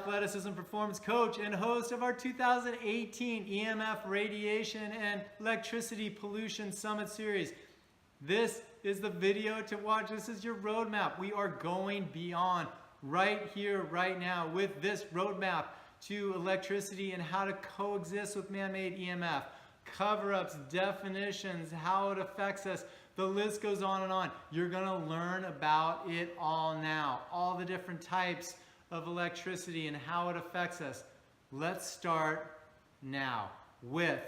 athleticism performance coach and host of our 2018 EMF Radiation and Electricity Pollution Summit Series. This is the video to watch. This is your roadmap. We are going beyond right here, right now with this roadmap to electricity and how to coexist with man-made EMF. Cover-ups, definitions, how it affects us. The list goes on and on. You're going to learn about it all now. All the different types of electricity and how it affects us. Let's start now with,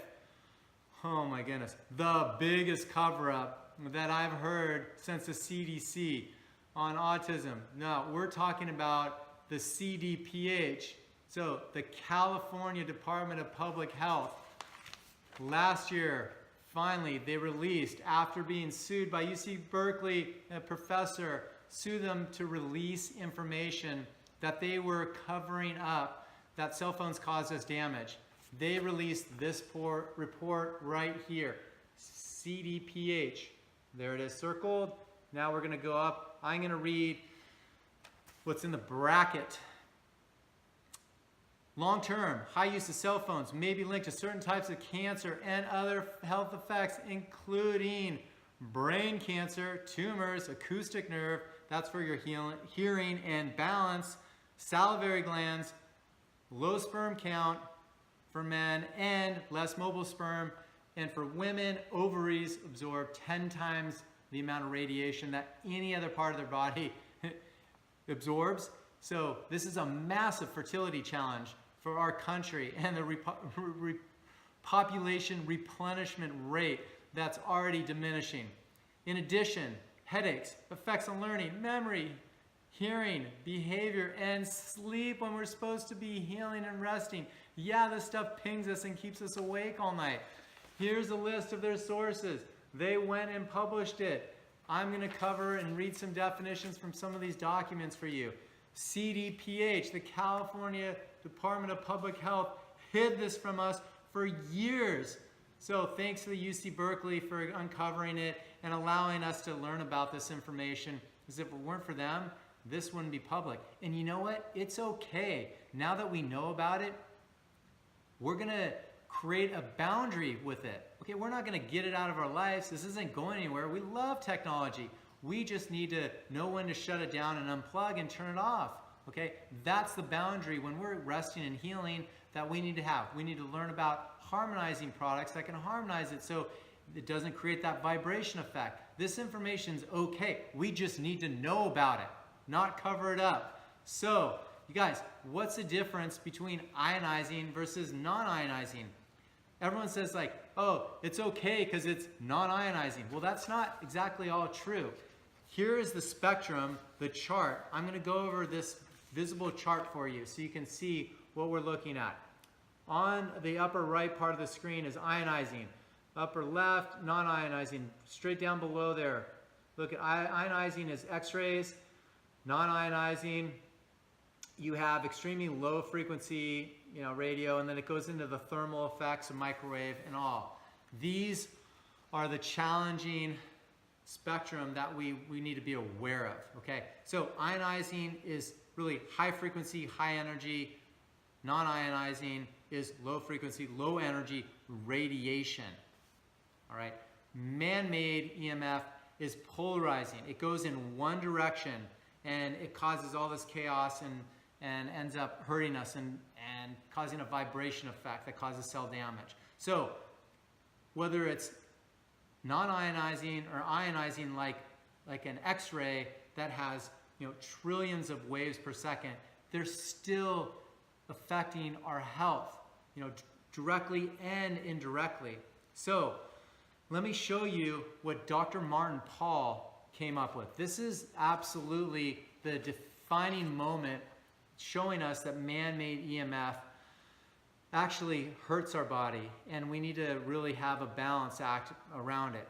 oh my goodness, the biggest cover-up that I've heard since the CDC on autism. Now, we're talking about the CDPH, so the California Department of Public Health. Last year, finally, they released, after being sued by UC Berkeley, a professor sued them to release information that they were covering up, that cell phones cause us damage. They released this report right here, CDPH. There it is circled. Now we're going to go up. I'm going to read what's in the bracket. Long-term, high use of cell phones may be linked to certain types of cancer and other health effects, including brain cancer, tumors, acoustic nerve, that's for your hearing and balance, salivary glands, low sperm count for men, and less mobile sperm. And for women, ovaries absorb 10 times the amount of radiation that any other part of their body absorbs. So this is a massive fertility challenge for our country and the population replenishment rate that's already diminishing. In addition, headaches, effects on learning, memory, hearing, behavior, and sleep when we're supposed to be healing and resting. Yeah, this stuff pings us and keeps us awake all night. Here's a list of their sources. They went and published it. I'm going to cover and read some definitions from some of these documents for you. CDPH, the California Department of Public Health, hid this from us for years. So thanks to the UC Berkeley for uncovering it and allowing us to learn about this information. Because if it weren't for them, this wouldn't be public. And you know what? It's okay. Now that we know about it, we're going to create a boundary with it. Okay, we're not going to get it out of our lives. This isn't going anywhere. We love technology. We just need to know when to shut it down and unplug and turn it off. Okay, that's the boundary when we're resting and healing that we need to have. We need to learn about harmonizing products that can harmonize it so it doesn't create that vibration effect. This information's okay. We just need to know about it, not cover it up. So, you guys, what's the difference between ionizing versus non-ionizing? Everyone says like, oh, it's okay because it's non-ionizing. Well, that's not exactly all true. Here is the spectrum, the chart. I'm going to go over this visible chart for you so you can see what we're looking at. On the upper right part of the screen is ionizing. Upper left, non-ionizing. Straight down below there, look at ionizing is X-rays. Non-ionizing, you have extremely low frequency, radio, and then it goes into the thermal effects of microwave and all. These are the challenging spectrum that we need to be aware of, okay? So ionizing is really high frequency, high energy. Non-ionizing is low frequency, low energy radiation, all right? Man-made EMF is polarizing. It goes in one direction and it causes all this chaos and ends up hurting us and causing a vibration effect that causes cell damage. So whether it's non-ionizing or ionizing like an X-ray that has trillions of waves per second, they're still affecting our health, directly and indirectly. So let me show you what Dr. Martin Pall came up with. This is absolutely the defining moment showing us that man-made EMF actually hurts our body and we need to really have a balance act around it.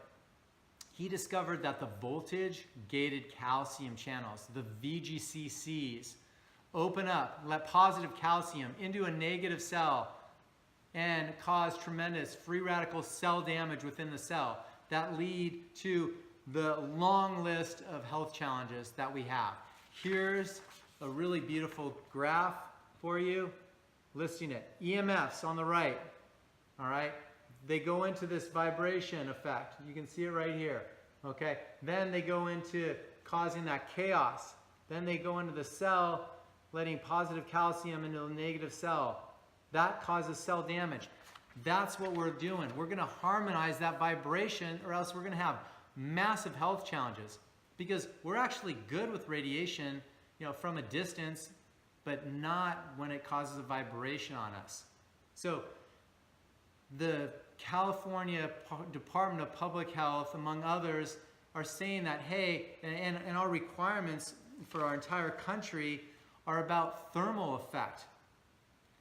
He discovered that the voltage gated calcium channels, the VGCCs, open up, let positive calcium into a negative cell and cause tremendous free radical cell damage within the cell that lead to the long list of health challenges that we have. Here's a really beautiful graph for you, listing it. EMFs on the right, all right? They go into this vibration effect. You can see it right here, okay? Then they go into causing that chaos. Then they go into the cell, letting positive calcium into the negative cell. That causes cell damage. That's what we're doing. We're going to harmonize that vibration, or else we're going to have massive health challenges, because we're actually good with radiation, you know, from a distance, but not when it causes a vibration on us. So the California Department of Public Health, among others, are saying that, hey, and our requirements for our entire country are about thermal effect.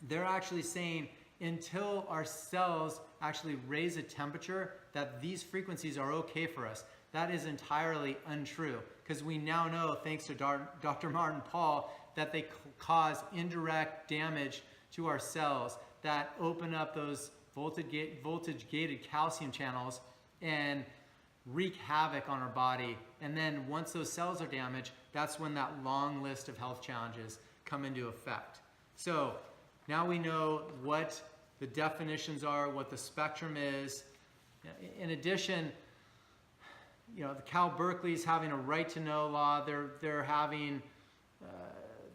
They're actually saying until our cells actually raise a temperature, that these frequencies are okay for us. That is entirely untrue, because we now know, thanks to Dr. Martin Pall, that they cause indirect damage to our cells that open up those voltage-gated calcium channels and wreak havoc on our body. And then once those cells are damaged, that's when that long list of health challenges come into effect. So now we know what the definitions are, what the spectrum is. In addition, you know, the Cal Berkeley's having a right to know law. They're having,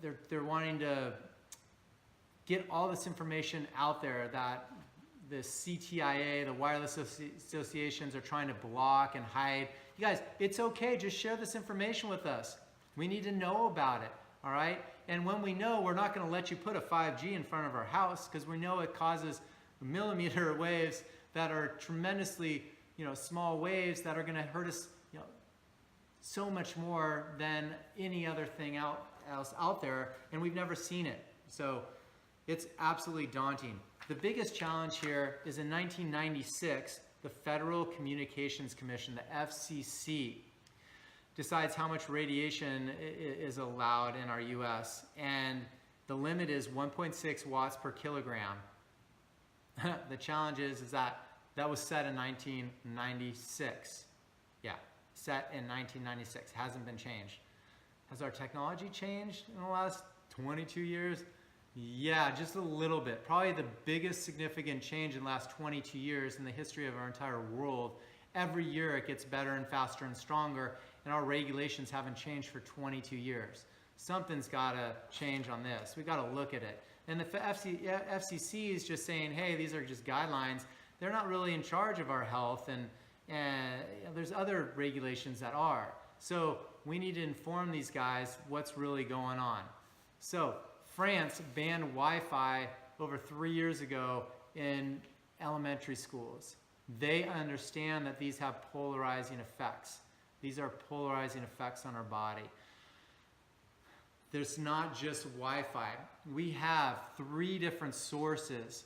they're wanting to get all this information out there that the CTIA, the wireless associations, are trying to block and hide. You guys, it's okay. Just share this information with us. We need to know about it. All right? And when we know, we're not going to let you put a 5G in front of our house, because we know it causes millimeter waves that are tremendously, you know, small waves that are going to hurt us, you know, so much more than any other thing else out there, and we've never seen it. So it's absolutely daunting. The biggest challenge here is in 1996, the Federal Communications Commission, the FCC, decides how much radiation is allowed in our US, and the limit is 1.6 watts per kilogram. The challenge is that was set in 1996. Yeah, set in 1996, hasn't been changed. Has our technology changed in the last 22 years? Yeah, just a little bit. Probably the biggest significant change in the last 22 years in the history of our entire world. Every year it gets better and faster and stronger, and our regulations haven't changed for 22 years. Something's got to change on this. We've got to look at it. And the FCC is just saying, hey, these are just guidelines. They're not really in charge of our health, and there's other regulations that are. So we need to inform these guys what's really going on. So France banned Wi-Fi over 3 years ago in elementary schools. They understand that these have polarizing effects. These are polarizing effects on our body. There's not just Wi-Fi. We have 3 different sources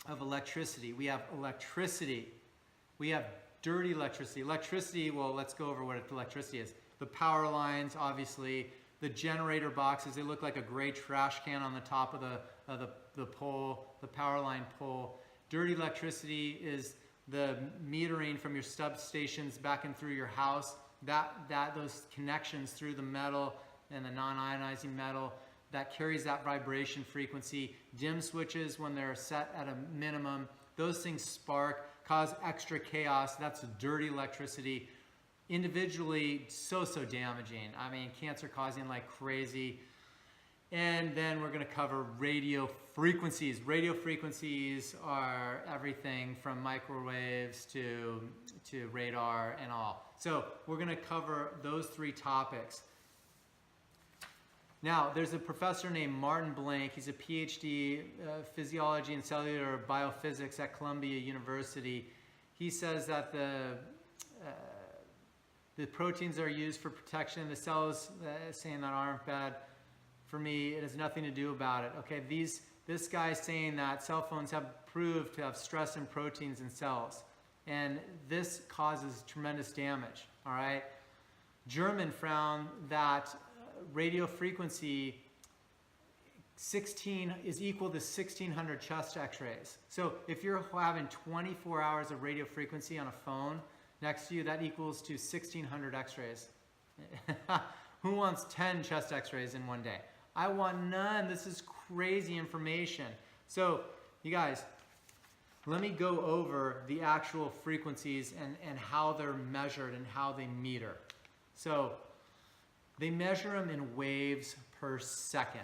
of electricity. We have electricity. We have dirty electricity. Electricity, well, let's go over what electricity is. The power lines, obviously. The generator boxes, they look like a gray trash can on the top of the pole, the power line pole. Dirty electricity is the metering from your substations back and through your house. Those connections through the metal and the non-ionizing metal, that carries that vibration frequency. Dim switches, when they're set at a minimum, those things spark, cause extra chaos. That's dirty electricity. Individually, so damaging. I mean, cancer causing like crazy. And then we're going to cover radio frequencies. Radio frequencies are everything from microwaves to radar and all. So we're going to cover those 3 topics. Now, there's a professor named Martin Blank. He's a PhD, physiology and cellular biophysics at Columbia University. He says that the proteins are used for protection. The cells, saying that aren't bad. For me, it has nothing to do about it. Okay, this guy's saying that cell phones have proved to have stress in proteins in cells, and this causes tremendous damage. All right, German found that radio frequency 16 is equal to 1,600 chest X-rays. So if you're having 24 hours of radio frequency on a phone next to you, that equals to 1,600 X-rays. Who wants 10 chest X-rays in one day? I want none. This is crazy information. So you guys, let me go over the actual frequencies and how they're measured and how they meter. So they measure them in waves per second.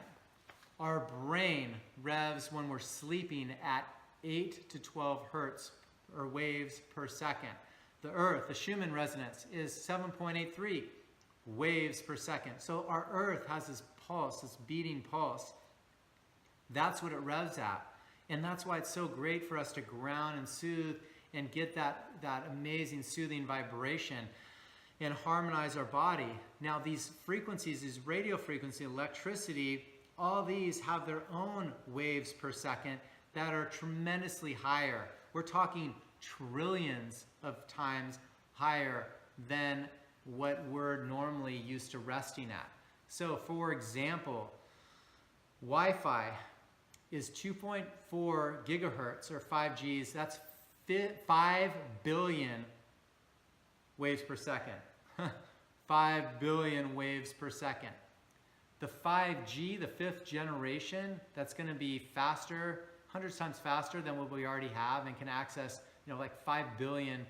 Our brain revs when we're sleeping at 8 to 12 hertz or waves per second. The Earth, the Schumann resonance, is 7.83 waves per second. So our Earth has this pulse, this beating pulse. That's what it revs at. And that's why it's so great for us to ground and soothe and get that amazing soothing vibration and harmonize our body. Now these frequencies, these radio frequency, electricity, all these have their own waves per second that are tremendously higher. We're talking trillions of times higher than what we're normally used to resting at. So for example, Wi-Fi is 2.4 gigahertz or 5Gs. That's 5 billion waves per second. 5 billion waves per second. The 5G, the 5th generation, that's going to be faster, hundreds of times faster than what we already have, and can access, like 5 billion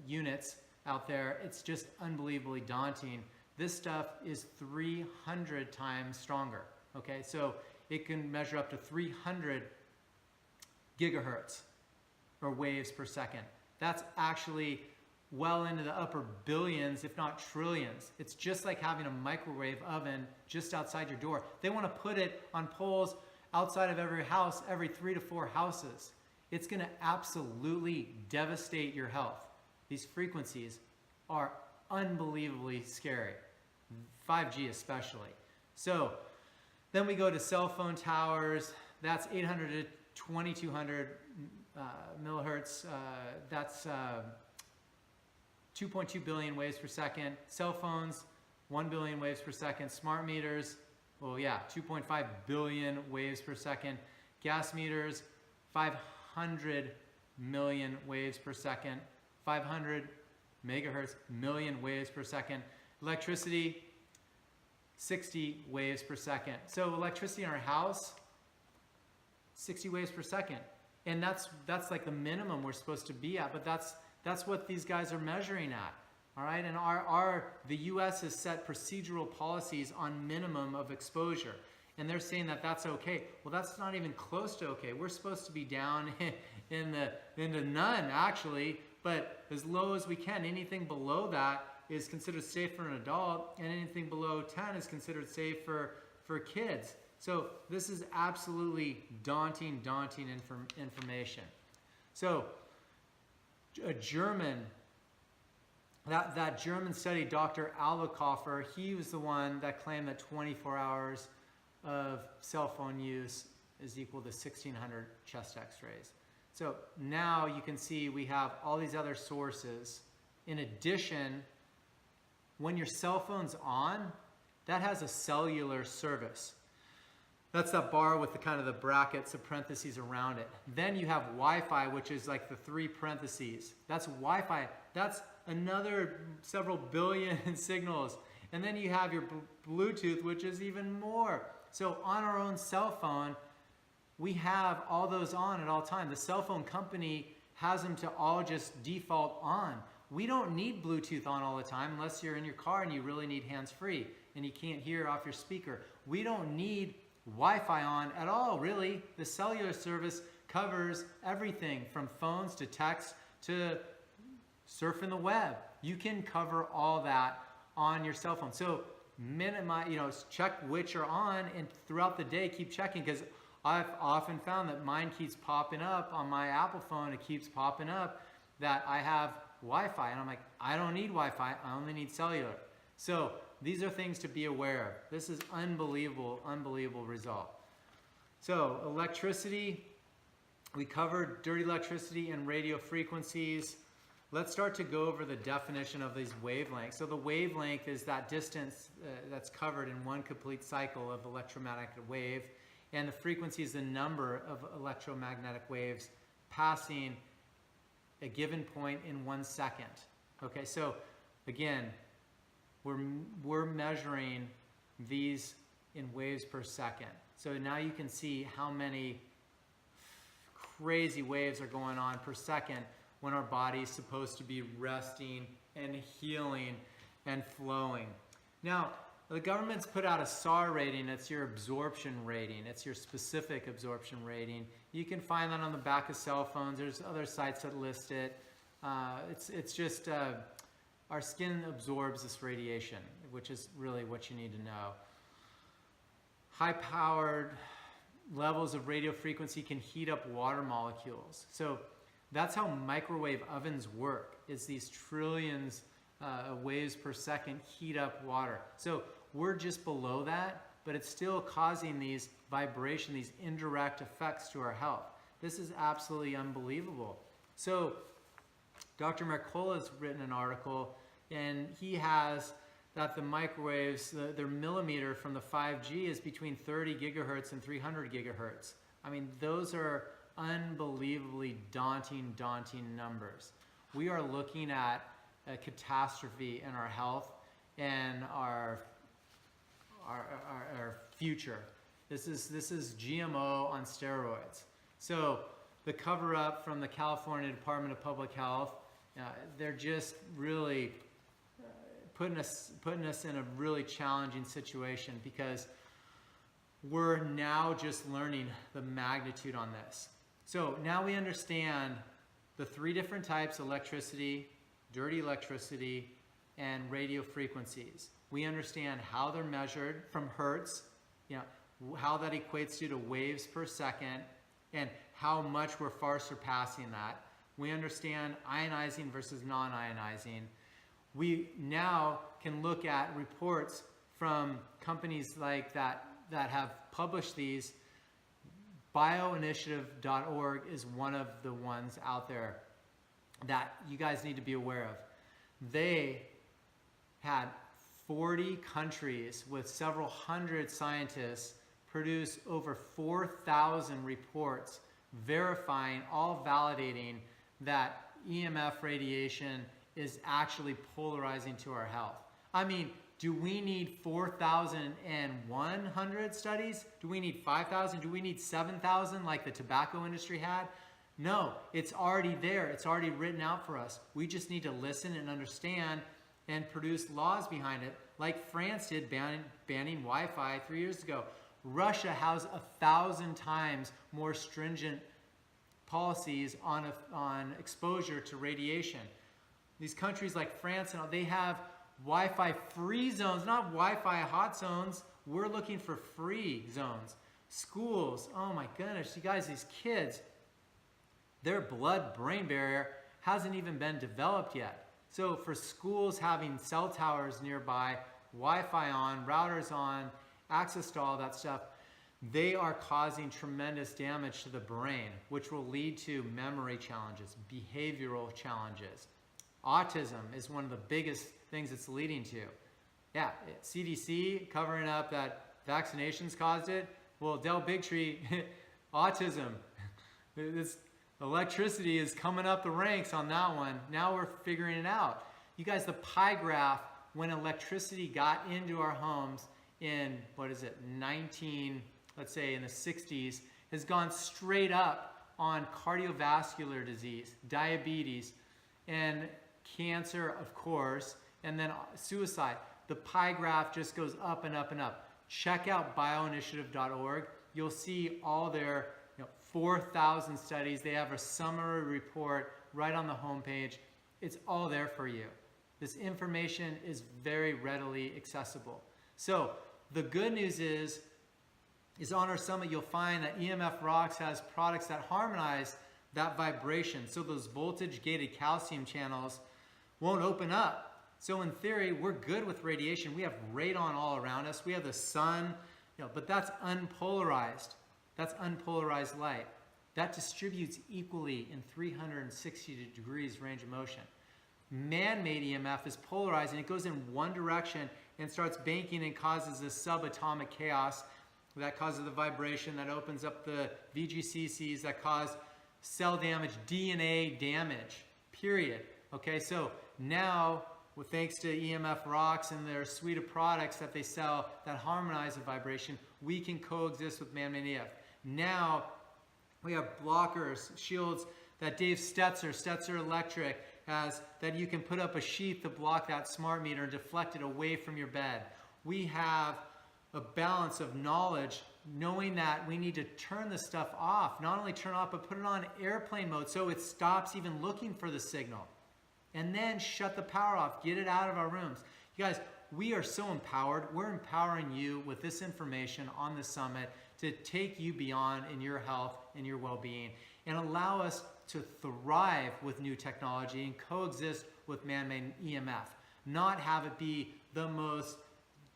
units out there. It's just unbelievably daunting. This stuff is 300 times stronger. Okay, so it can measure up to 300 gigahertz or waves per second. That's actually well into the upper billions, if not trillions. It's just like having a microwave oven just outside your door. They want to put it on poles outside of every house, every 3 to 4 houses. It's going to absolutely devastate your health. These frequencies are unbelievably scary, 5G especially. So then we go to cell phone towers. That's 800 to 2200 millihertz. That's 2.2 billion waves per second. Cell phones, 1 billion waves per second. Smart meters, 2.5 billion waves per second. Gas meters, 500 million waves per second. 500 megahertz, million waves per second. Electricity, 60 waves per second. So electricity in our house, 60 waves per second. And that's like the minimum we're supposed to be at, but that's what these guys are measuring at. All right, and the US has set procedural policies on minimum of exposure. And they're saying that that's okay. Well, that's not even close to okay. We're supposed to be down into none, actually, but as low as we can. Anything below that is considered safe for an adult, and anything below 10 is considered safe for kids. So this is absolutely daunting information. So a German, that German study, Dr. Alvekoffer, he was the one that claimed that 24 hours of cell phone use is equal to 1,600 chest x-rays. So now you can see we have all these other sources. In addition, when your cell phone's on, that has a cellular service. That's that bar with the kind of the brackets, the parentheses around it. Then you have Wi-Fi, which is like the 3 parentheses. That's Wi-Fi. That's another several billion signals. And then you have your Bluetooth, which is even more. So on our own cell phone, we have all those on at all time. The cell phone company has them to all just default on. We don't need Bluetooth on all the time unless you're in your car and you really need hands-free and you can't hear off your speaker. We don't need Wi-Fi on at all, really. The cellular service covers everything from phones to text to surfing the web. You can cover all that on your cell phone. So minimize, check which are on, and throughout the day keep checking, because I've often found that mine keeps popping up on my Apple phone. It keeps popping up that I have Wi-Fi, and I'm like, I don't need Wi-Fi, I only need cellular. So these are things to be aware of. This is unbelievable result. So electricity, we covered dirty electricity and radio frequencies. Let's start to go over the definition of these wavelengths. So the wavelength is that distance that's covered in one complete cycle of electromagnetic wave, and the frequency is the number of electromagnetic waves passing a given point in 1 second. Okay, so again, we're measuring these in waves per second. So now you can see how many crazy waves are going on per second when our body is supposed to be resting and healing and flowing. Now, the government's put out a SAR rating. It's your absorption rating. It's your specific absorption rating. You can find that on the back of cell phones. There's other sites that list it. It's just our skin absorbs this radiation, which is really what you need to know. High-powered levels of radio frequency can heat up water molecules. So that's how microwave ovens work, is these trillions waves per second heat up water. So we're just below that, but it's still causing these vibration, these indirect effects to our health. This is absolutely unbelievable. So Dr. Mercola's written an article, and he has that the microwaves, their millimeter from the 5G is between 30 gigahertz and 300 gigahertz. I mean, those are unbelievably daunting numbers. We are looking at a catastrophe in our health and our future. This is GMO on steroids. So the cover-up from the California Department of Public Health, they're just really putting us in a really challenging situation, because we're now just learning the magnitude on this. So now we understand the three different types: electricity, dirty electricity, and radio frequencies. We understand how they're measured from hertz, how that equates to waves per second, and how much we're far surpassing that. We understand ionizing versus non-ionizing. We now can look at reports from companies like that have published these. Bioinitiative.org is one of the ones out there that you guys need to be aware of. They had 40 countries with several hundred scientists produce over 4,000 reports verifying, all validating that EMF radiation is actually polarizing to our health. I mean, do we need 4,100 studies? Do we need 5,000? Do we need 7,000 like the tobacco industry had? No, it's already there. It's already written out for us. We just need to listen and understand and produce laws behind it, like France did banning Wi-Fi 3 years ago. Russia has 1,000 times more stringent policies on exposure to radiation. These countries like France, they have Wi-Fi free zones, not Wi-Fi hot zones. We're looking for free zones. Schools, oh my goodness, you guys, these kids, their blood-brain barrier hasn't even been developed yet. So for schools having cell towers nearby, Wi-Fi on, routers on, access to all that stuff, they are causing tremendous damage to the brain, which will lead to memory challenges, behavioral challenges. Autism is one of the biggest things it's leading to. Yeah, CDC covering up that vaccinations caused it. Well, Del Bigtree, autism. This electricity is coming up the ranks on that one. Now we're figuring it out. You guys, the pie graph, when electricity got into our homes in, let's say in the 60s, has gone straight up on cardiovascular disease, diabetes, and cancer, of course, and then suicide. The pie graph just goes up and up and up. Check out bioinitiative.org. You'll see all their 4,000 studies. They have a summary report right on the homepage. It's all there for you. This information is very readily accessible. So the good news is on our summit, you'll find that EMF Rocks has products that harmonize that vibration. So those voltage-gated calcium channels won't open up. So in theory, we're good with radiation. We have radon all around us. We have the sun, but that's unpolarized. That's unpolarized light. That distributes equally in 360 degrees range of motion. Man-made EMF is polarizing. It goes in one direction and starts banking and causes this subatomic chaos that causes the vibration, that opens up the VGCCs, that cause cell damage, DNA damage, period. Okay, so now, thanks to EMF Rocks and their suite of products that they sell that harmonize the vibration, we can coexist with man-made EMF. Now, we have blockers, shields that Dave Stetzer Electric has, that you can put up a sheath to block that smart meter and deflect it away from your bed. We have a balance of knowledge, knowing that we need to turn the stuff off. Not only turn it off, but put it on airplane mode so it stops even looking for the signal. And then shut the power off, get it out of our rooms. You guys, we are so empowered. We're empowering you with this information on the summit to take you beyond in your health and your well-being and allow us to thrive with new technology and coexist with man-made EMF, not have it be the most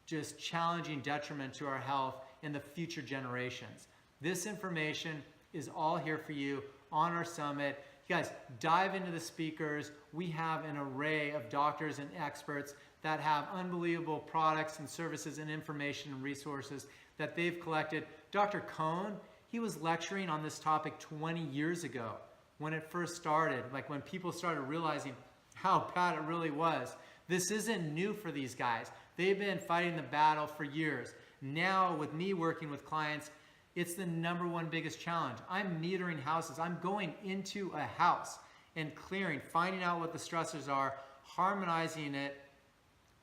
just challenging detriment to our health in the future generations. This information is all here for you on our summit. You guys, dive into the speakers. We have an array of doctors and experts that have unbelievable products and services and information and resources that they've collected. Dr. Cohn, he was lecturing on this topic 20 years ago when it first started, like when people started realizing how bad it really was. This isn't new for these guys. They've been fighting the battle for years. Now, with me working with clients, it's the #1 biggest challenge. I'm metering houses. I'm going into a house and clearing, finding out what the stressors are, harmonizing it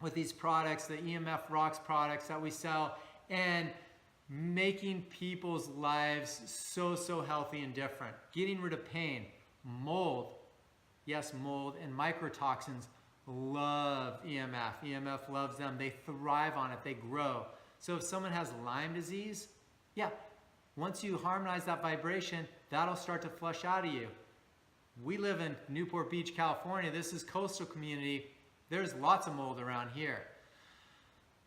with these products, the EMF Rocks products that we sell, and making people's lives so healthy and different. Getting rid of pain, mold, yes, mold, and microtoxins love EMF. EMF loves them. They thrive on it. They grow. So if someone has Lyme disease, yeah, once you harmonize that vibration, that'll start to flush out of you. We live in Newport Beach, California. This is coastal community. There's lots of mold around here.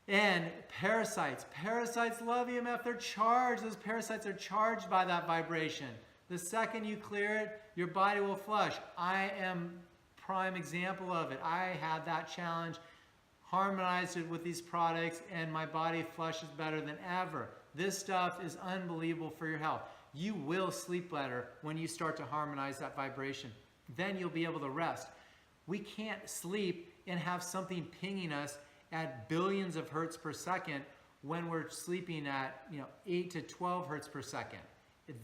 And parasites. Parasites love EMF. They're charged. Those parasites are charged by that vibration. The second you clear it, your body will flush. I am prime example of it. I had that challenge, harmonized it with these products, and my body flushes better than ever. This stuff is unbelievable for your health. You will sleep better when you start to harmonize that vibration. Then you'll be able to rest. We can't sleep and have something pinging us at billions of hertz per second when we're sleeping at 8 to 12 hertz per second.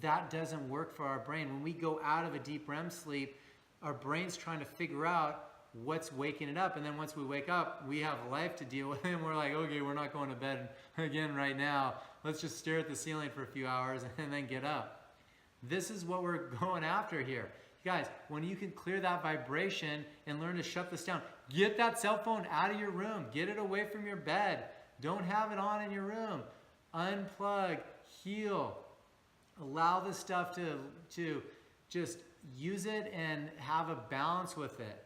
That doesn't work for our brain. When we go out of a deep REM sleep, our brain's trying to figure out what's waking it up, and then once we wake up, we have life to deal with, and we're like, okay, we're not going to bed again right now. Let's just stare at the ceiling for a few hours and then get up. This is what we're going after here. Guys, when you can clear that vibration and learn to shut this down, get that cell phone out of your room. Get it away from your bed. Don't have it on in your room. Unplug, heal. Allow this stuff to just use it and have a balance with it.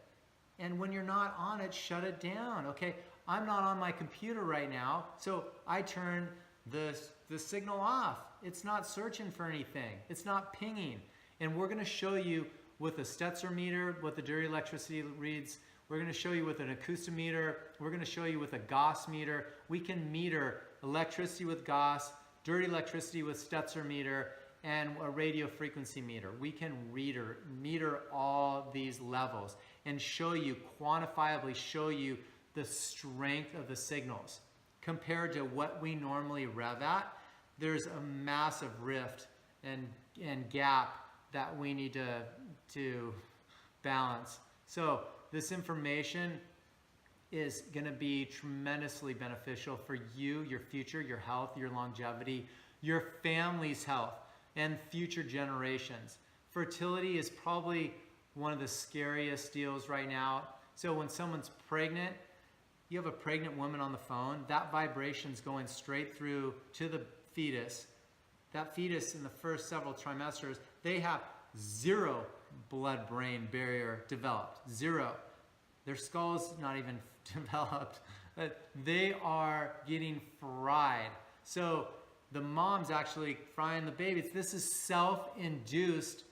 And when you're not on it, shut it down, okay? I'm not on my computer right now, so I turn the signal off. It's not searching for anything. It's not pinging. And we're gonna show you with a Stetzer meter what the dirty electricity reads. We're gonna show you with an acoustometer. We're gonna show you with a Gauss meter. We can meter electricity with Gauss, dirty electricity with Stetzer meter, and a radio frequency meter. We can meter all these levels and show you, quantifiably show you the strength of the signals. Compared to what we normally rev at, there's a massive rift and gap that we need to balance. So this information is gonna be tremendously beneficial for you, your future, your health, your longevity, your family's health, and future generations. Fertility is probably one of the scariest deals right now. So when someone's pregnant, you have a pregnant woman on the phone, that vibration's going straight through to the fetus. That fetus in the first several trimesters, they have 0 blood-brain barrier developed, 0. Their skull's not even developed. They are getting fried. So the mom's actually frying the babies. This is self-induced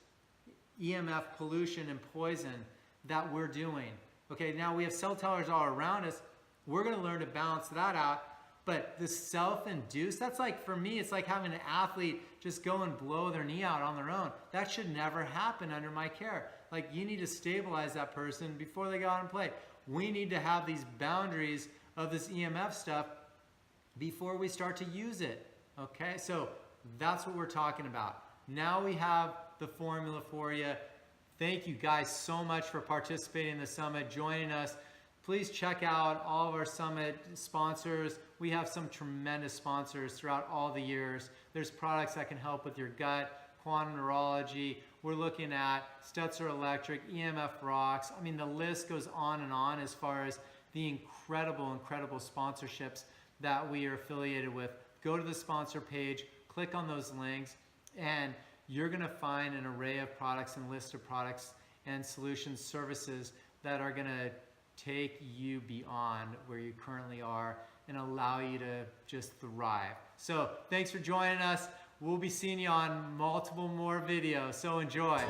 EMF pollution and poison that we're doing. Okay, now we have cell towers all around us. We're gonna learn to balance that out. But the self-induced, that's like, for me, it's like having an athlete just go and blow their knee out on their own. That should never happen under my care. Like, you need to stabilize that person before they go out and play. We need to have these boundaries of this EMF stuff before we start to use it, Okay, so that's what we're talking about. Now we have the formula for you. Thank you guys so much for participating in the summit, joining us. Please check out all of our summit sponsors. We have some tremendous sponsors throughout all the years. There's products that can help with your gut, quantum neurology. We're looking at Stetzer Electric, EMF Rocks. I mean, the list goes on and on as far as the incredible sponsorships that we are affiliated with. Go to the sponsor page, click on those links, and you're gonna find an array of products and list of products and solutions, services that are gonna take you beyond where you currently are and allow you to just thrive. So thanks for joining us. We'll be seeing you on multiple more videos, so enjoy.